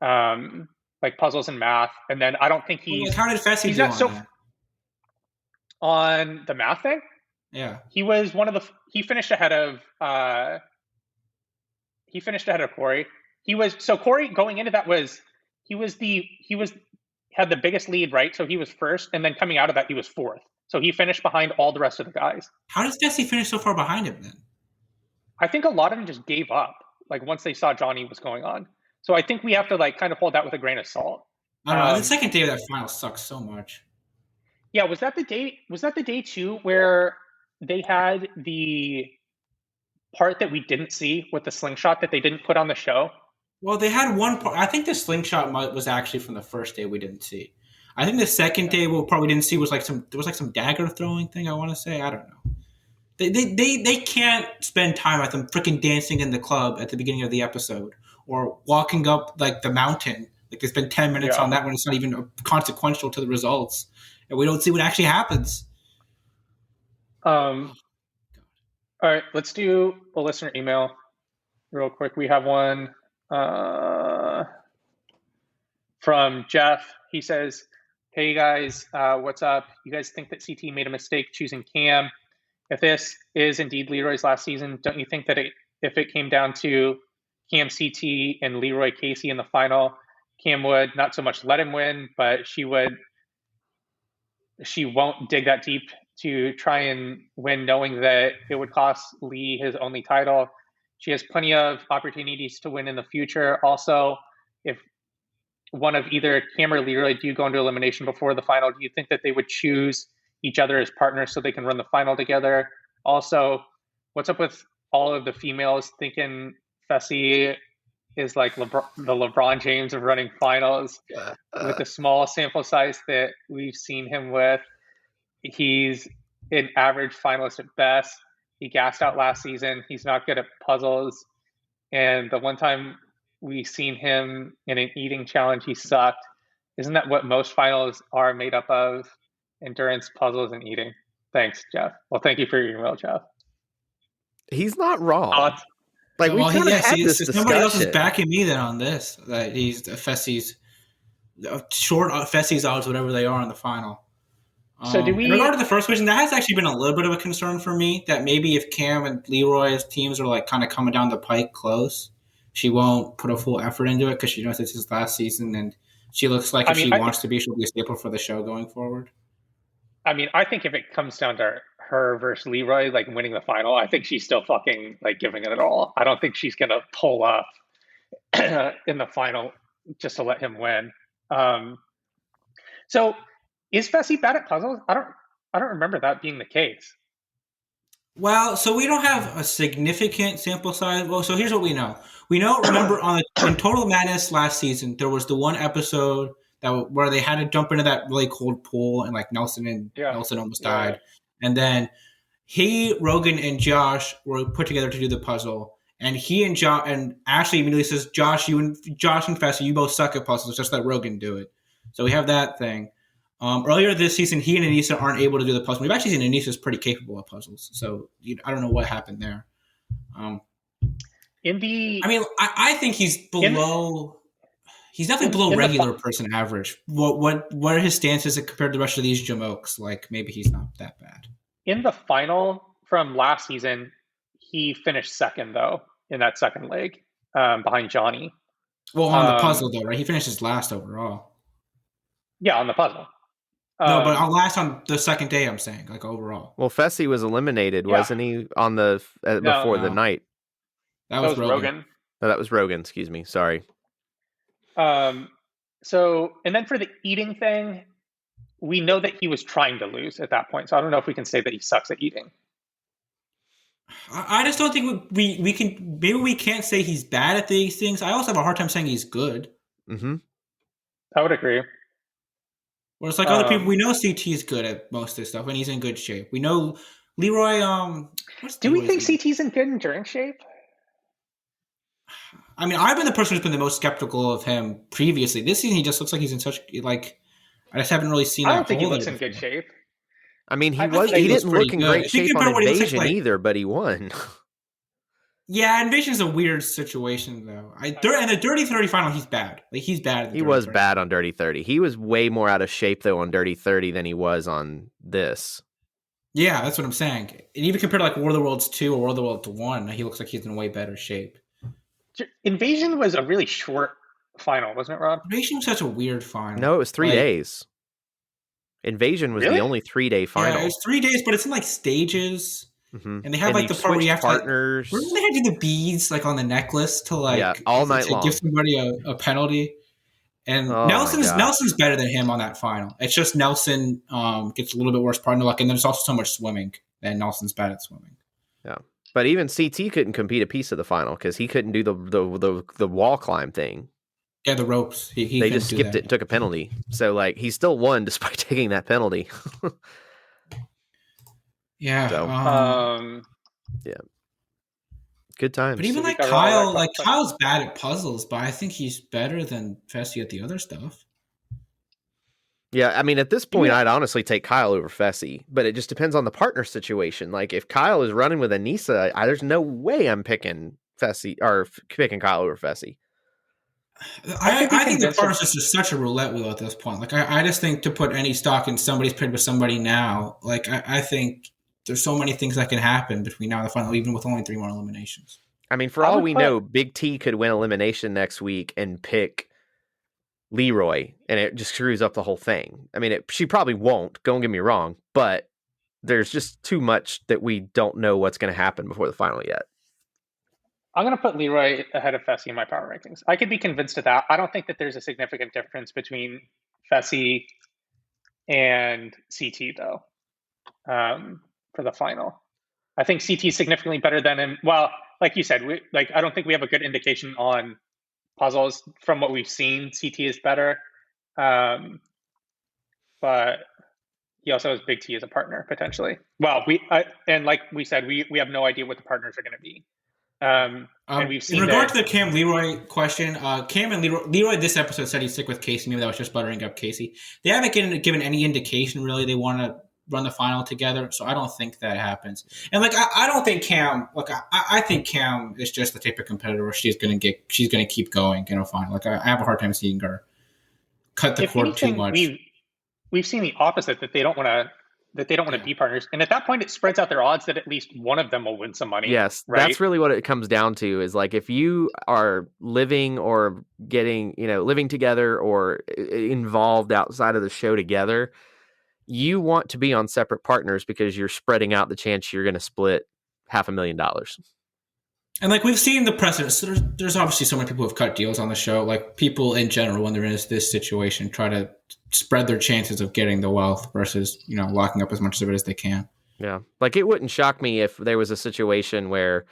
like puzzles and math. And then I don't think he's. How did Fessy do on that? On the math thing? Yeah, he was one of the. He finished ahead of. He finished ahead of Corey. Corey going into that had the biggest lead, right? So he was first, and then coming out of that, he was 4th. So he finished behind all the rest of the guys. How does Bessie finish so far behind him then? I think a lot of them just gave up, like once they saw Johnny was going on. So I think we have to like kind of hold that with a grain of salt. I don't know. The second day of that final sucks so much. Yeah, was that the day too where they had the part that we didn't see with the slingshot that they didn't put on the show? Well, they had one part. I think the slingshot was actually from the first day we didn't see. I think the second day we probably didn't see was like some dagger throwing thing. I want to say, I don't know. They can't spend time at them freaking dancing in the club at the beginning of the episode or walking up like the mountain. Like they spend 10 minutes on that when it's not even consequential to the results, and we don't see what actually happens. All right, let's do a listener email real quick. We have one from Jeff. He says, "Hey guys, what's up? You guys think that CT made a mistake choosing Cam? If this is indeed Leroy's last season, don't you think that if it came down to Cam, CT, and Leroy Casey in the final, Cam would not so much let him win, but she won't dig that deep to try and win, knowing that it would cost Lee his only title. She has plenty of opportunities to win in the future. Also, if one of either Cam or Leroy do go into elimination before the final, do you think that they would choose each other as partners so they can run the final together? Also, what's up with all of the females thinking Fessy is like the LeBron James of running finals with the small sample size that we've seen him with? He's an average finalist at best. He gassed out last season. He's not good at puzzles. And the one time we seen him in an eating challenge, he sucked. Isn't that what most finals are made up of? Endurance, puzzles, and eating. Thanks, Jeff. Well, thank you for your email, Jeff. He's not wrong. We kind of had this discussion. Somebody else is backing me then on this. That he's Fessy's odds, whatever they are in the final. So do we? In regard to the first question, that has actually been a little bit of a concern for me. That maybe if Cam and Leroy's teams are like kind of coming down the pike close, she won't put a full effort into it because she knows it's his last season, and she looks like if she wants to be, she'll be a staple for the show going forward. I mean, I think if it comes down to her versus Leroy, like winning the final, I think she's still fucking like giving it all. I don't think she's gonna pull up in the final just to let him win. So is Bessie bad at puzzles? I don't remember that being the case. Well, so we don't have a significant sample size. Well, so here's what we know. We know, remember, in Total Madness last season, there was the one episode where they had to jump into that really cold pool, and like Nelson almost died. And then Rogan, and Josh were put together to do the puzzle. And and Ashley immediately says, Josh and Fessy, you both suck at puzzles. Just let Rogan do it. So we have that thing. Earlier this season, he and Anissa aren't able to do the puzzle. We've actually seen Anissa's pretty capable of puzzles. So I don't know what happened there. I think he's below. He's definitely below regular person average. What are his stances compared to the rest of these jamokes? Like maybe he's not that bad. In the final from last season, he finished second though in that second leg behind Johnny. Well, on the puzzle though, right? He finishes last overall. Yeah, on the puzzle. No, but last on the second day, I'm saying, like overall. Well, Fessy was eliminated, wasn't he, on the before the night? That was Rogan. No, that was Rogan. Excuse me. Sorry. So, and then for the eating thing, we know that he was trying to lose at that point. So I don't know if we can say that he sucks at eating. I just don't think we can. Maybe we can't say he's bad at these things. I also have a hard time saying he's good. Mm-hmm. I would agree. Whereas like other people, we know CT is good at most of this stuff, and he's in good shape. We know Leroy. Do we think CT's in good endurance shape? I mean, I've been the person who's been the most skeptical of him previously. This season, he just looks like he's in such like. I just haven't really seen. I don't think he looks in good shape. I mean, he didn't look in great shape on Invasion either, but he won. Yeah, Invasion's a weird situation though. And the Dirty 30 final, he's bad. Like he's bad. He was bad on Dirty 30. He was way more out of shape though on Dirty 30 than he was on this. Yeah, that's what I'm saying. And even compared to like War of the Worlds 2 or War of the Worlds 1, he looks like he's in way better shape. Invasion was a really short final, wasn't it, Rob? Invasion was such a weird final. No, it was 3 days. Invasion was the only 3-day final. Yeah, it was 3 days, but it's in like stages. Mm-hmm. And they have like the part where you have partners. To remember they had to do the beads like on the necklace to like all night long. Give somebody a penalty. And Nelson's better than him on that final. It's just Nelson gets a little bit worse partner luck, and there's also so much swimming, and Nelson's bad at swimming. Yeah, but even CT couldn't compete a piece of the final because he couldn't do the wall climb thing. Yeah, the ropes. They just skipped it and took a penalty. So like he still won despite taking that penalty. Yeah. So, yeah. Good times. But even like Kyle, Kyle's bad at puzzles, but I think he's better than Fessy at the other stuff. Yeah, I mean, at this point, I'd honestly take Kyle over Fessy, but it just depends on the partner situation. Like, if Kyle is running with Anissa, there's no way I'm picking Fessy or picking Kyle over Fessy. I think the partnership is just such a roulette wheel at this point. Like, I just think to put any stock in somebody's paired with somebody now, like, I think there's so many things that can happen between now and the final, even with only 3 more eliminations. I mean, for all we know, Big T could win elimination next week and pick Leroy, and it just screws up the whole thing. I mean, she probably won't, don't get me wrong, but there's just too much that we don't know what's going to happen before the final yet. I'm going to put Leroy ahead of Fessy in my power rankings. I could be convinced of that. I don't think that there's a significant difference between Fessy and CT, though, for the final. I think CT is significantly better than him. Well, like you said, I don't think we have a good indication on puzzles. From what we've seen, CT is better. But he also has Big T as a partner, potentially. Well, and like we said, we have no idea what the partners are going to be. And we've seen in regard to the Cam Leroy question, Cam and Leroy this episode said he'd stick with Casey. Maybe that was just buttering up Casey. They haven't given any indication really they want to run the final together, so I don't think that happens. And like I don't think Cam. Look, I think Cam is just the type of competitor where she's gonna keep going in a final. Like I have a hard time seeing her cut the cord too much. We've seen the opposite, that they don't want to be partners, and at that point it spreads out their odds that at least one of them will win some money. Yes, right? That's really what it comes down to, is like if you are living or living together or involved outside of the show together, you want to be on separate partners because you're spreading out the chance you're going to split $500,000. And like we've seen the precedents, there's obviously so many people who have cut deals on the show. Like people in general, when they're in this situation, try to spread their chances of getting the wealth versus, you know, locking up as much of it as they can. Yeah. Like it wouldn't shock me if there was a situation where,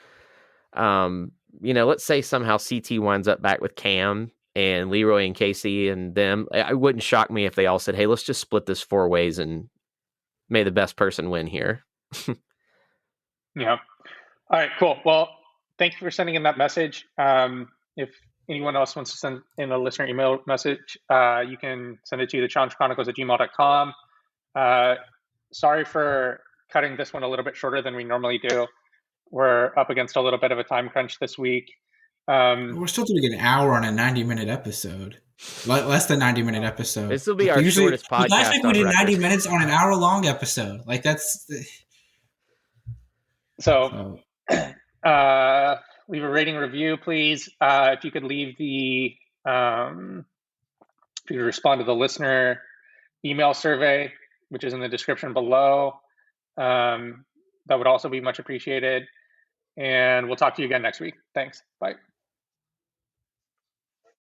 you know, let's say somehow CT winds up back with Cam and Leroy and Casey and them. It wouldn't shock me if they all said, hey, let's just split this 4 ways and may the best person win here. Yeah. All right, cool. Well, thank you for sending in that message. If anyone else wants to send in a listener email message, you can send it to thechronicles@gmail.com. Sorry for cutting this one a little bit shorter than we normally do. We're up against a little bit of a time crunch this week. We're still doing an hour on a 90-minute episode. Less than 90-minute episode. This will be our shortest podcast. Last week we did 90 minutes on an hour-long episode. Like that's so. Leave a rating review, please. If you could leave the, if you could respond to the listener email survey, which is in the description below, that would also be much appreciated. And we'll talk to you again next week. Thanks. Bye.